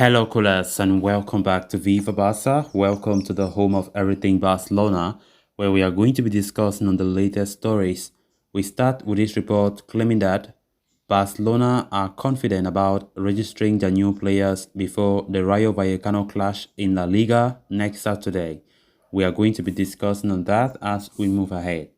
Hello, coolers, and welcome back to Viva Barca. Welcome to the home of everything Barcelona, where we are going to be discussing on the latest stories. We start with this report claiming that Barcelona are confident about registering their new players before the Rayo Vallecano clash in La Liga next Saturday. We are going to be discussing on that as we move ahead.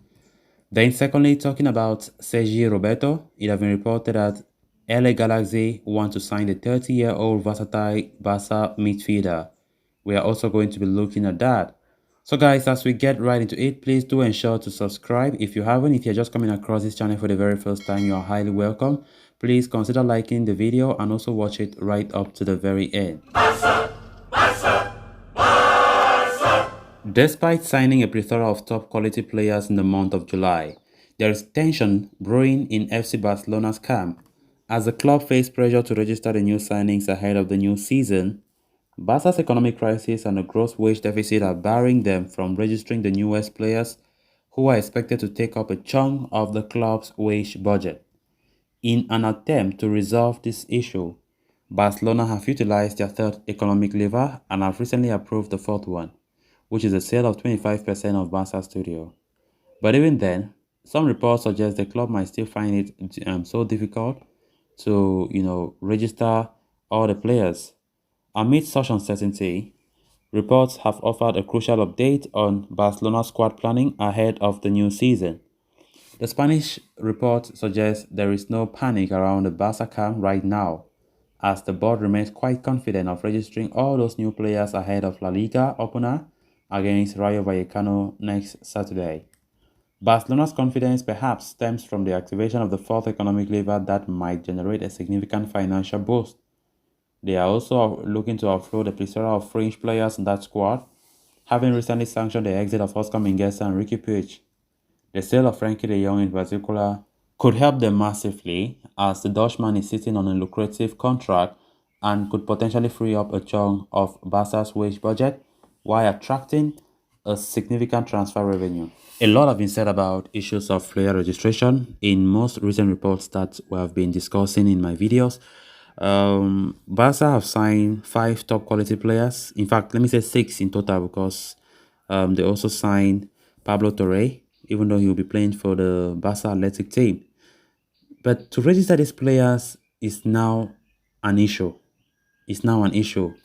Then secondly, talking about Sergi Roberto, it has been reported that LA Galaxy want to sign the 30-year-old versatile Barca midfielder. We are also going to be looking at that. So guys, as we get right into it, please do ensure to subscribe. If you haven't, if you're just coming across this channel for the very first time, you are highly welcome. Please consider liking the video and also watch it right up to the very end. Despite signing a plethora of top quality players in the month of July, there is tension brewing in FC Barcelona's camp. As the club faced pressure to register the new signings ahead of the new season, Barca's economic crisis and a gross wage deficit are barring them from registering the newest players who are expected to take up a chunk of the club's wage budget. In an attempt to resolve this issue, Barcelona have utilized their third economic lever and have recently approved the fourth one, which is the sale of 25% of Barca Studio. But even then, some reports suggest the club might still find it so difficult to, register all the players. Amid such uncertainty, reports have offered a crucial update on Barcelona's squad planning ahead of the new season. The Spanish report suggests there is no panic around the Barca camp right now, as the board remains quite confident of registering all those new players ahead of La Liga opener against Rayo Vallecano next Saturday. Barcelona's confidence perhaps stems from the activation of the fourth economic lever that might generate a significant financial boost. They are also looking to offload a plethora of fringe players in that squad, having recently sanctioned the exit of Oscar Mingueza and Ricky Puig. The sale of Frenkie de Jong in particular could help them massively, as the Dutchman is sitting on a lucrative contract and could potentially free up a chunk of Barca's wage budget while attracting a significant transfer revenue. A lot have been said about issues of player registration in most recent reports that we have been discussing in my videos. Barca have signed 5 top quality players. In fact, let me say 6 in total, because they also signed Pablo Torre, even though he will be playing for the Barca Athletic team. But to register these players is now an issue. It's now an issue.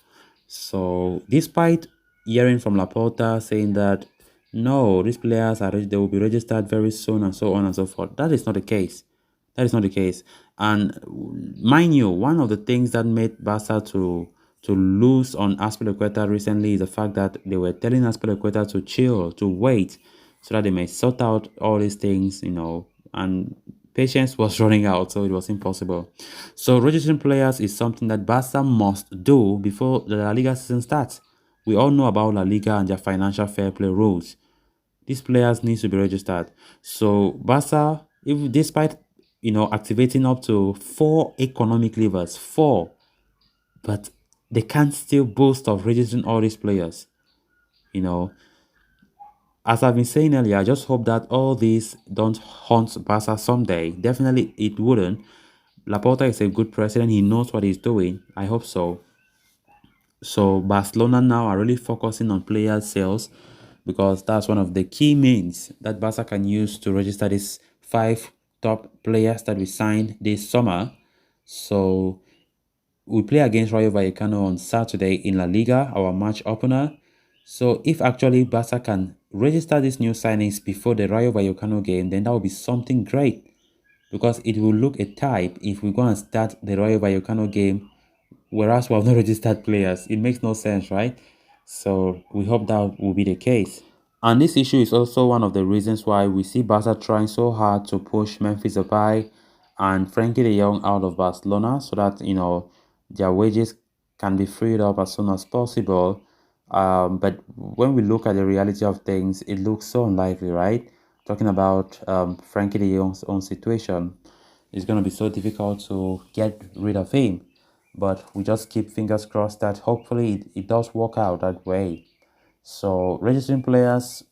So despite hearing from Laporta saying that no, these players they will be registered very soon and so on and so forth, that is not the case. That is not the case. And mind you, one of the things that made Barca to lose on Azpilicueta recently is the fact that they were telling Azpilicueta to chill, to wait, so that they may sort out all these things, and patience was running out, so it was impossible. So registering players is something that Barca must do before the La Liga season starts. We all know about La Liga and their financial fair play rules. These players need to be registered. So Barca, if despite activating up to 4 economic levers, 4, but they can't still boast of registering all these players. As I've been saying earlier, I just hope that all these don't haunt Barca someday. Definitely it wouldn't. Laporta is a good president. He knows what he's doing. I hope so. So Barcelona now are really focusing on player sales, because that's one of the key means that Barca can use to register these 5 top players that we signed this summer. So we play against Rayo Vallecano on Saturday in La Liga, our match opener. So if actually Barca can register these new signings before the Rayo Vallecano game, then that would be something great, because it will look a type if we go and start the Rayo Vallecano game whereas we have not registered players. It makes no sense, right? So we hope that will be the case. And this issue is also one of the reasons why we see Barca trying so hard to push Memphis Depay and Frenkie de Jong out of Barcelona, so that their wages can be freed up as soon as possible. But when we look at the reality of things, it looks so unlikely, right? Talking about Frenkie de Jong's own situation, it's going to be so difficult to get rid of him. But we just keep fingers crossed that hopefully it does work out that way. So registering players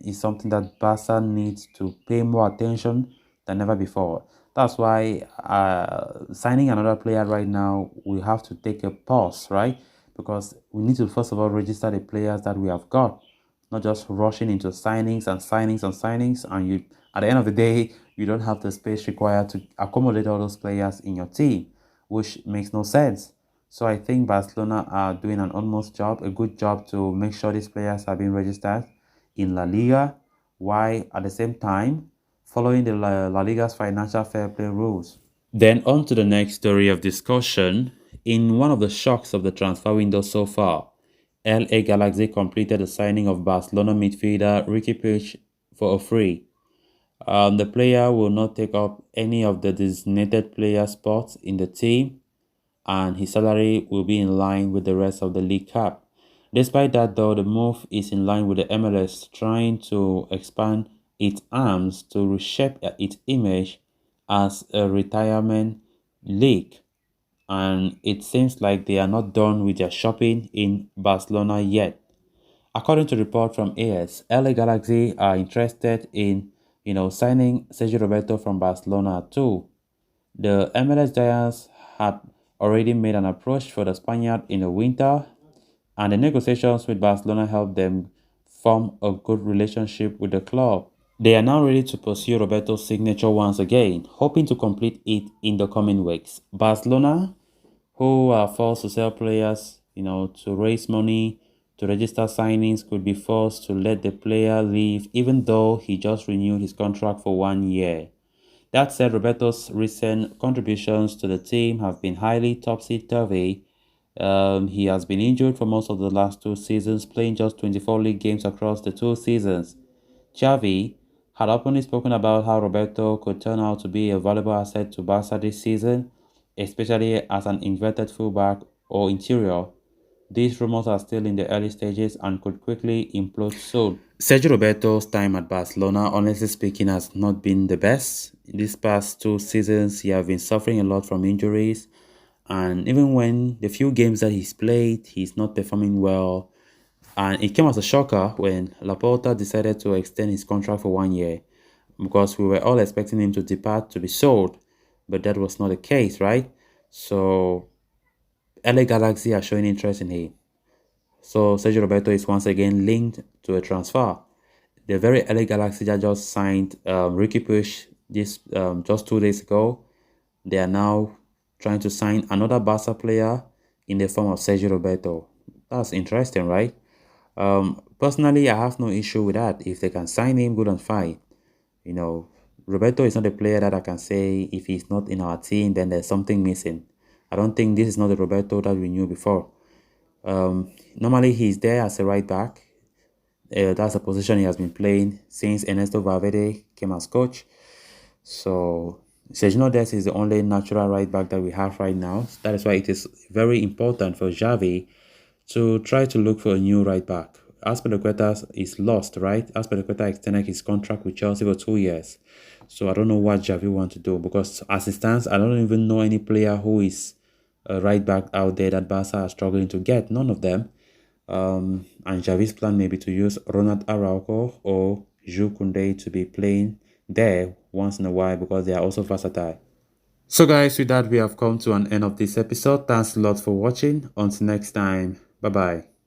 is something that Barca needs to pay more attention than ever before. That's why signing another player right now, we have to take a pause, right? Because we need to first of all register the players that we have got, not just rushing into signings and signings and signings. And you, at the end of the day, you don't have the space required to accommodate all those players in your team, which makes no sense. So I think Barcelona are doing an almost job, a good job to make sure these players are being registered in La Liga, while at the same time following the La Liga's financial fair play rules. Then on to the next story of discussion. In one of the shocks of the transfer window so far, LA Galaxy completed the signing of Barcelona midfielder Ricky Puig for a free. The player will not take up any of the designated player spots in the team, and his salary will be in line with the rest of the league cap. Despite that, though, the move is in line with the MLS trying to expand its arms to reshape its image as a retirement league. And it seems like they are not done with their shopping in Barcelona yet. According to report from AS, LA Galaxy are interested in, signing Sergi Roberto from Barcelona too. The MLS Giants had already made an approach for the Spaniard in the winter, and the negotiations with Barcelona helped them form a good relationship with the club. They are now ready to pursue Roberto's signature once again, hoping to complete it in the coming weeks. Barcelona, who are forced to sell players, to raise money, to register signings, could be forced to let the player leave even though he just renewed his contract for 1 year. That said, Roberto's recent contributions to the team have been highly topsy-turvy. He has been injured for most of the last 2 seasons, playing just 24 league games across the 2 seasons. Xavi had openly spoken about how Roberto could turn out to be a valuable asset to Barca this season, especially as an inverted fullback or interior. These rumors are still in the early stages and could quickly implode soon. Sergio Roberto's time at Barcelona, honestly speaking, has not been the best. These past 2 seasons, he has been suffering a lot from injuries. And even when the few games that he's played, he's not performing well. And it came as a shocker when Laporta decided to extend his contract for 1 year, because we were all expecting him to depart to be sold. But that was not the case, right? So LA Galaxy are showing interest in him. So Sergio Roberto is once again linked to a transfer. The very LA Galaxy that just signed Ricky Puig just 2 days ago, they are now trying to sign another Barca player in the form of Sergio Roberto. That's interesting, right? Personally, I have no issue with that. If they can sign him, good and fine. Roberto is not a player that I can say if he's not in our team, then there's something missing. I don't think this is not the Roberto that we knew before. Normally, he's there as a right back. That's a position he has been playing since Ernesto Valverde came as coach. So Sergio Dest is the only natural right back that we have right now. That is why it is very important for Xavi to try to look for a new right back. Azpilicueta is lost, right? Azpilicueta extended his contract with Chelsea for 2 years. So I don't know what Xavi wants to do, because as it stands, I don't even know any player who is a right back out there that Barca are struggling to get. None of them. And Xavi's plan may be to use Ronald Araujo or Jules Koundé to be playing there once in a while, because they are also versatile. So guys, with that, we have come to an end of this episode. Thanks a lot for watching. Until next time, bye bye.